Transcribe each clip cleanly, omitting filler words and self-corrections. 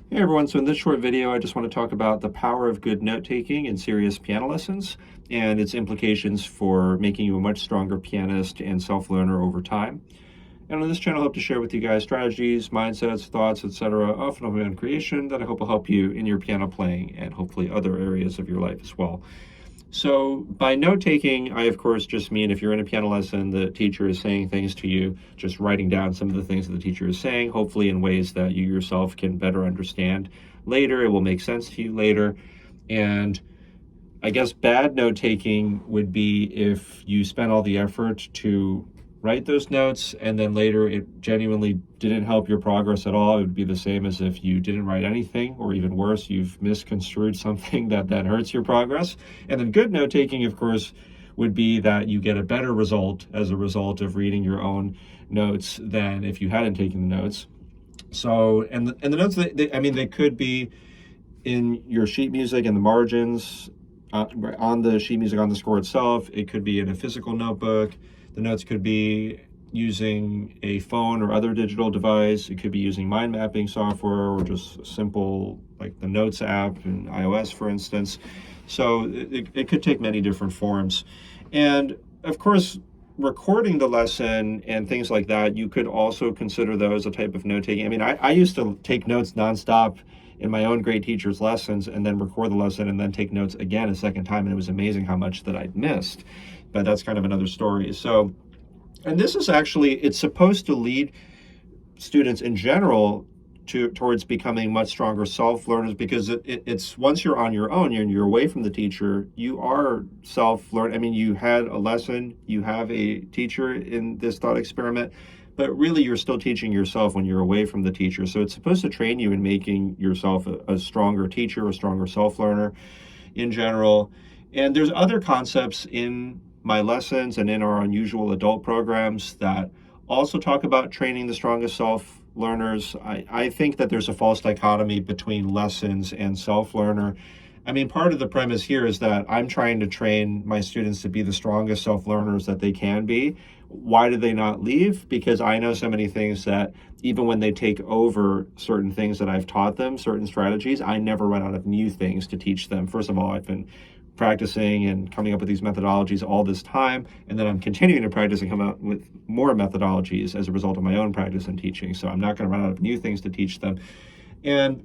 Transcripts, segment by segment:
Hey everyone, so in this short video I just want to talk about the power of good note-taking in serious piano lessons and its implications for making you a much stronger pianist and self-learner over time. And on this channel I hope to share with you guys strategies, mindsets, thoughts, etc., often of my own creation that I hope will help you in your piano playing and hopefully other areas of your life as well. So by note-taking, I of course just mean if you're in a piano lesson, the teacher is saying things to you, just writing down some of the things that the teacher is saying, hopefully in ways that you yourself can better understand later. It will make sense to you later. And I guess bad note-taking would be if you spent all the effort to write those notes and then later it genuinely didn't help your progress at all. It would be the same as if you didn't write anything, or even worse, you've misconstrued something that hurts your progress. And then good note-taking, of course, would be that you get a better result as a result of reading your own notes than if you hadn't taken the notes. So, and the notes, they could be in your sheet music and the margins, on the sheet music, on the score itself. It could be in a physical notebook. The notes could be using a phone or other digital device. It could be using mind mapping software or just simple, like the Notes app in iOS, for instance. So it could take many different forms. And of course, recording the lesson and things like that, you could also consider those a type of note-taking. I mean, I used to take notes nonstop in my own great teacher's lessons and then record the lesson and then take notes again a second time, and it was amazing how much that I'd missed. But that's kind of another story. So, and this is actually, it's supposed to lead students in general towards becoming much stronger self-learners, because it's once you're on your own, you're away from the teacher, you are self-learn. I mean, you had a lesson, you have a teacher in this thought experiment, but really you're still teaching yourself when you're away from the teacher. So it's supposed to train you in making yourself a stronger teacher, a stronger self-learner in general. And there's other concepts in my lessons and in our unusual adult programs that also talk about training the strongest self-learners. I think that there's a false dichotomy between lessons and self-learner. I mean, part of the premise here is that I'm trying to train my students to be the strongest self-learners that they can be. Why do they not leave? Because I know so many things that even when they take over certain things that I've taught them, certain strategies, I never run out of new things to teach them. First of all, I've been practicing and coming up with these methodologies all this time, and then I'm continuing to practice and come out with more methodologies as a result of my own practice and teaching. So I'm not going to run out of new things to teach them. And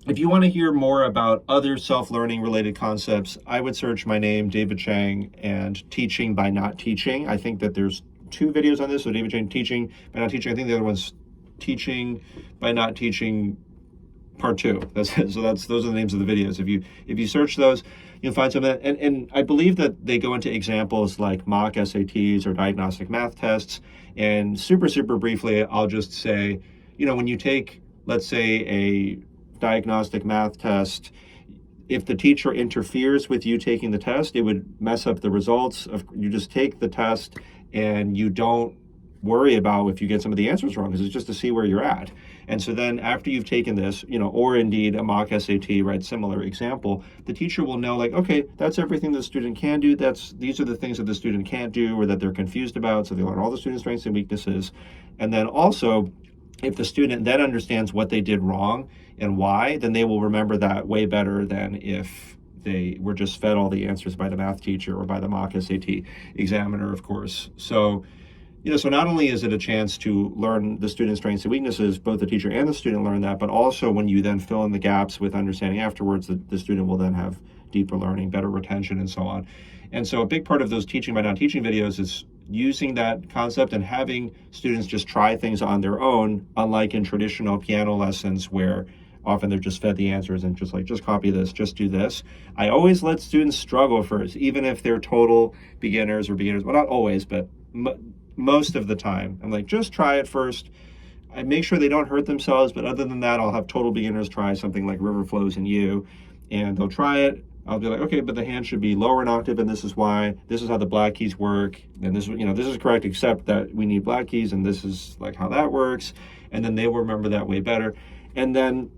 if you want to hear more about other self-learning related concepts, I would search my name, David Chang, and Teaching by Not Teaching. I think that there's 2 videos on this. So David Chang, Teaching by Not Teaching. I think the other one's Teaching by Not Teaching Part 2. Those are the names of the videos. If you search those, you'll find some of that. And I believe that they go into examples like mock SATs or diagnostic math tests. And super briefly, I'll just say, when you take, let's say, a diagnostic math test, if the teacher interferes with you taking the test, it would mess up the results. You just take the test and you don't worry about if you get some of the answers wrong, because it's just to see where you're at. And so then after you've taken this, or indeed a mock SAT, right, similar example, the teacher will know, like, okay, that's everything the student can do. These are the things that the student can't do or that they're confused about. So they learn all the student's strengths and weaknesses. And then also, if the student then understands what they did wrong and why, then they will remember that way better than if they were just fed all the answers by the math teacher or by the mock SAT examiner, of course. So, so not only is it a chance to learn the student's strengths and weaknesses, both the teacher and the student learn that, but also when you then fill in the gaps with understanding afterwards, the student will then have deeper learning, better retention, and so on. And so a big part of those Teaching by Not Teaching videos is using that concept and having students just try things on their own, unlike in traditional piano lessons where often they're just fed the answers and just copy this, just do this. I always let students struggle first, even if they're total beginners. Well, not always, but most of the time. I'm like, just try it first. I make sure they don't hurt themselves, but other than that, I'll have total beginners try something like River Flows in You, and they'll try it. I'll be like, okay, but the hand should be lower in octave, and this is why. This is how the black keys work, and this is correct, except that we need black keys, and this is like how that works. And then they will remember that way better. And then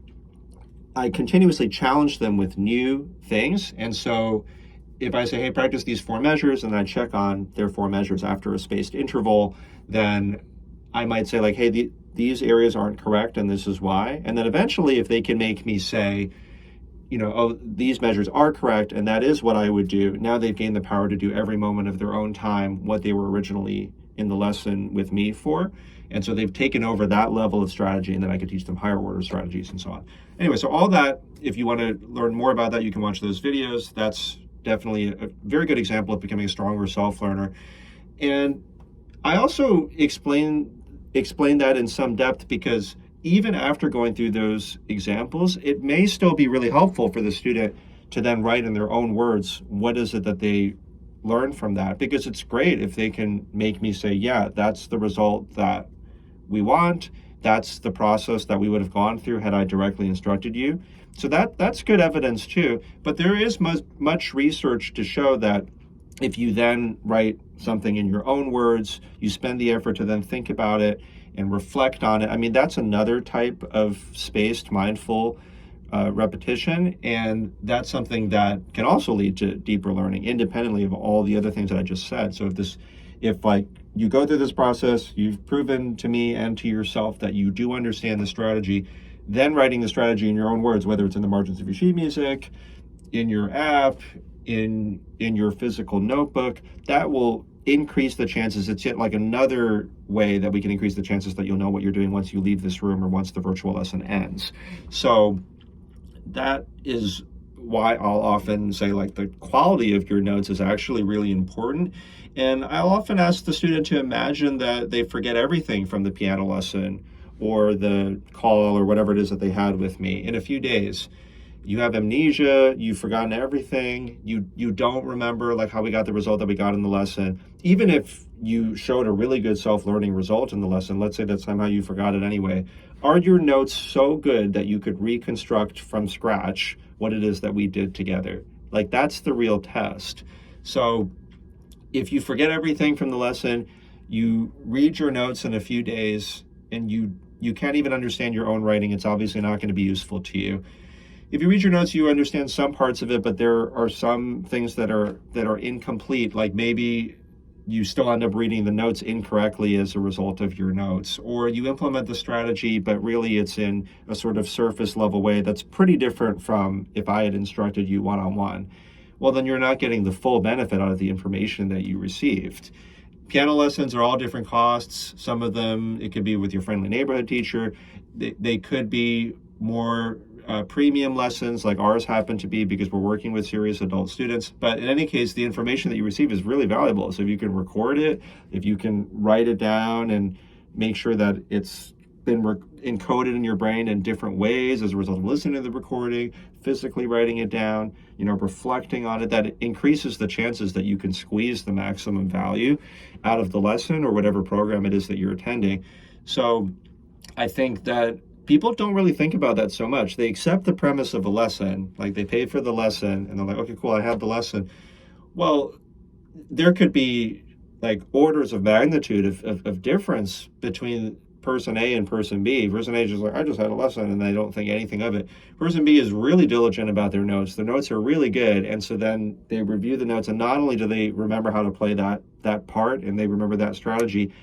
I continuously challenge them with new things. And so if I say, hey, practice these 4 measures, and I check on their 4 measures after a spaced interval, then I might say, like, hey, these areas aren't correct and this is why. And then eventually, if they can make me say, oh, these measures are correct and that is what I would do, now they've gained the power to do every moment of their own time what they were originally in the lesson with me for. And so they've taken over that level of strategy, and then I could teach them higher order strategies and so on. Anyway, so all that, if you want to learn more about that, you can watch those videos. That's definitely a very good example of becoming a stronger self-learner. And I also explain that in some depth, because even after going through those examples, it may still be really helpful for the student to then write in their own words, what is it that they learn from that? Because it's great if they can make me say, yeah, that's the result that we want. That's the process that we would have gone through had I directly instructed you. So that's good evidence too. But there is much research to show that if you then write something in your own words, you spend the effort to then think about it and reflect on it. I mean, that's another type of spaced, mindful repetition, and that's something that can also lead to deeper learning, independently of all the other things that I just said. So if like you go through this process, you've proven to me and to yourself that you do understand the strategy, then writing the strategy in your own words, whether it's in the margins of your sheet music, in your app, in your physical notebook, that will increase the chances. It's yet like another way that we can increase the chances that you'll know what you're doing once you leave this room or once the virtual lesson ends. So that is why I'll often say, like, the quality of your notes is actually really important. And I'll often ask the student to imagine that they forget everything from the piano lesson or the call or whatever it is that they had with me in a few days. You have amnesia, you've forgotten everything, you don't remember like how we got the result that we got in the lesson. Even if you showed a really good self-learning result in the lesson, let's say that somehow you forgot it anyway, are your notes so good that you could reconstruct from scratch what it is that we did together? Like, that's the real test. So if you forget everything from the lesson, you read your notes in a few days, and you can't even understand your own writing, it's obviously not going to be useful to you. If you read your notes, you understand some parts of it, but there are some things that are incomplete, like maybe you still end up reading the notes incorrectly as a result of your notes, or you implement the strategy, but really it's in a sort of surface level way that's pretty different from if I had instructed you one-on-one. Well, then you're not getting the full benefit out of the information that you received. Piano lessons are all different costs. Some of them, it could be with your friendly neighborhood teacher. They could be more premium lessons, like ours happen to be, because we're working with serious adult students. But in any case, the information that you receive is really valuable. So if you can record it, if you can write it down and make sure that it's been encoded in your brain in different ways as a result of listening to the recording, physically writing it down, reflecting on it, that increases the chances that you can squeeze the maximum value out of the lesson or whatever program it is that you're attending. So I think that people don't really think about that so much. They accept the premise of a lesson, like they pay for the lesson and they're like, okay, cool, I have the lesson. Well, there could be like orders of magnitude of difference between person A and person B. Person A is just like, I just had a lesson, and they don't think anything of it. Person B is really diligent about their notes. Their notes are really good, and so then they review the notes, and not only do they remember how to play that part and they remember that strategy,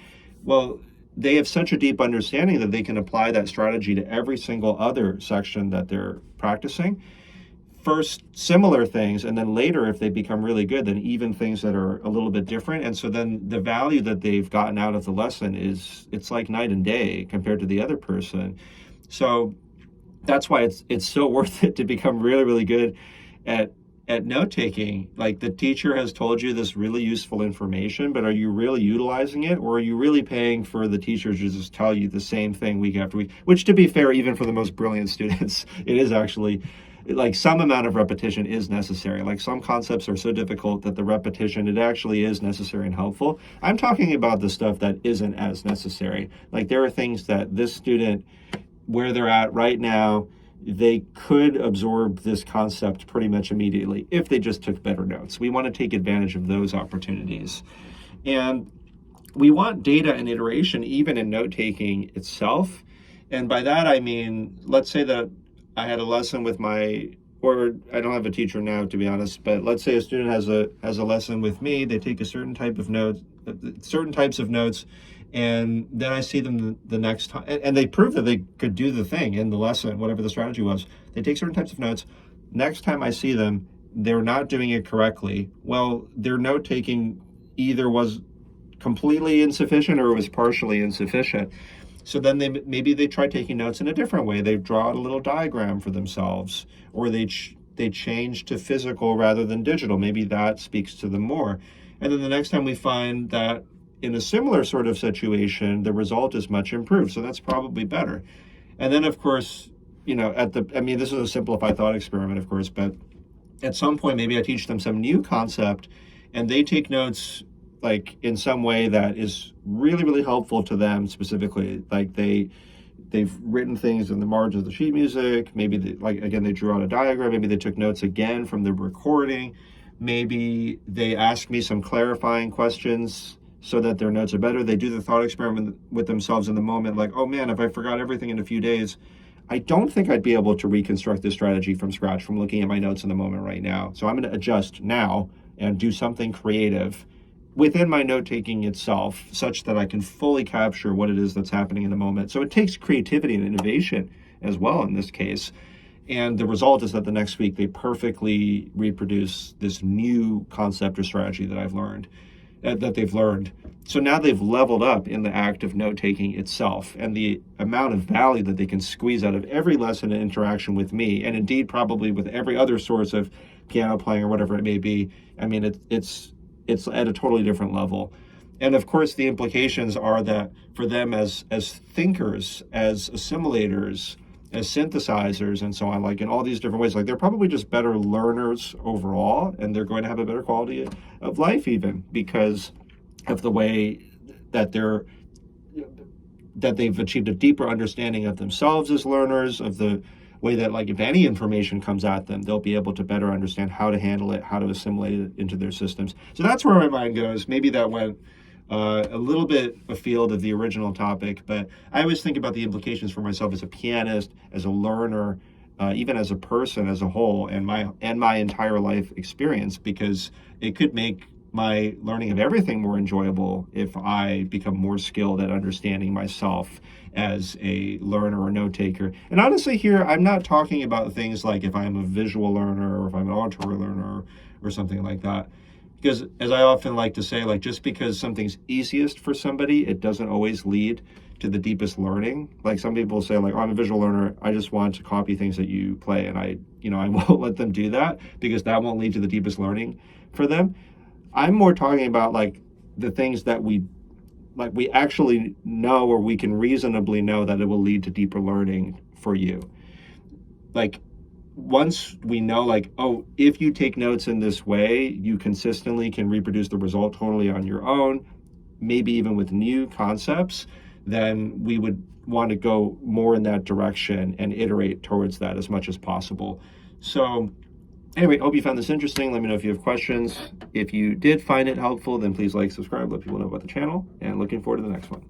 well, they have such a deep understanding that they can apply that strategy to every single other section that they're practicing. First, similar things, and then later, if they become really good, then even things that are a little bit different. And so then the value that they've gotten out of the lesson it's like night and day compared to the other person. So that's why it's so worth it to become really, really good at note taking. Like, the teacher has told you this really useful information, but are you really utilizing it, or are you really paying for the teacher to just tell you the same thing week after week? Which, to be fair, even for the most brilliant students, it is actually, like, some amount of repetition is necessary. Like, some concepts are so difficult that the repetition, it actually is necessary and helpful. I'm talking about the stuff that isn't as necessary. Like, there are things that this student, where they're at right now, they could absorb this concept pretty much immediately if they just took better notes. We want to take advantage of those opportunities. And we want data and iteration even in note-taking itself. And by that, I mean, let's say that I had a lesson with or I don't have a teacher now, to be honest, but let's say a student has a lesson with me. They take certain types of notes, And then I see them the next time, and they prove that they could do the thing in the lesson, whatever the strategy was. They take certain types of notes. Next time I see them, they're not doing it correctly. Well, their note taking either was completely insufficient or it was partially insufficient. So then maybe they try taking notes in a different way. They draw out a little diagram for themselves, or they change to physical rather than digital. Maybe that speaks to them more. And then the next time we find that in a similar sort of situation, the result is much improved. So that's probably better. And then, of course, this is a simplified thought experiment, of course, but at some point, maybe I teach them some new concept and they take notes like in some way that is really, really helpful to them specifically. Like they've written things in the margins of the sheet music. Maybe they drew out a diagram. Maybe they took notes again from the recording. Maybe they ask me some clarifying questions so that their notes are better. They do the thought experiment with themselves in the moment, like, oh man, if I forgot everything in a few days, I don't think I'd be able to reconstruct this strategy from scratch from looking at my notes in the moment right now. So I'm going to adjust now and do something creative within my note-taking itself such that I can fully capture what it is that's happening in the moment. So it takes creativity and innovation as well in this case. And the result is that the next week they perfectly reproduce this new concept or strategy that they've learned. So now they've leveled up in the act of note-taking itself and the amount of value that they can squeeze out of every lesson and interaction with me, and indeed probably with every other source of piano playing or whatever it may be. I mean, it's at a totally different level. And of course, the implications are that for them as thinkers, as assimilators, as synthesizers and so on, like in all these different ways, like they're probably just better learners overall, and they're going to have a better quality of life even because of the way that they've achieved a deeper understanding of themselves as learners, of the way that, like, if any information comes at them, they'll be able to better understand how to handle it, how to assimilate it into their systems. So that's where my mind goes. Maybe that went a little bit afield of the original topic, but I always think about the implications for myself as a pianist, as a learner, even as a person as a whole, and my entire life experience, because it could make my learning of everything more enjoyable if I become more skilled at understanding myself as a learner or note taker. And honestly, here I'm not talking about things like if I'm a visual learner or if I'm an auditory learner or something like that. Because as I often like to say, like, just because something's easiest for somebody, it doesn't always lead to the deepest learning. Like some people say, like, oh, I'm a visual learner, I just want to copy things that you play, and I won't let them do that because that won't lead to the deepest learning for them. I'm more talking about like the things that we actually know, or we can reasonably know that it will lead to deeper learning for you. Like once we know, like, oh, if you take notes in this way, you consistently can reproduce the result totally on your own, maybe even with new concepts, then we would want to go more in that direction and iterate towards that as much as possible. So anyway, hope you found this interesting. Let me know if you have questions. If you did find it helpful, then please like, subscribe, let people know about the channel, and looking forward to the next one.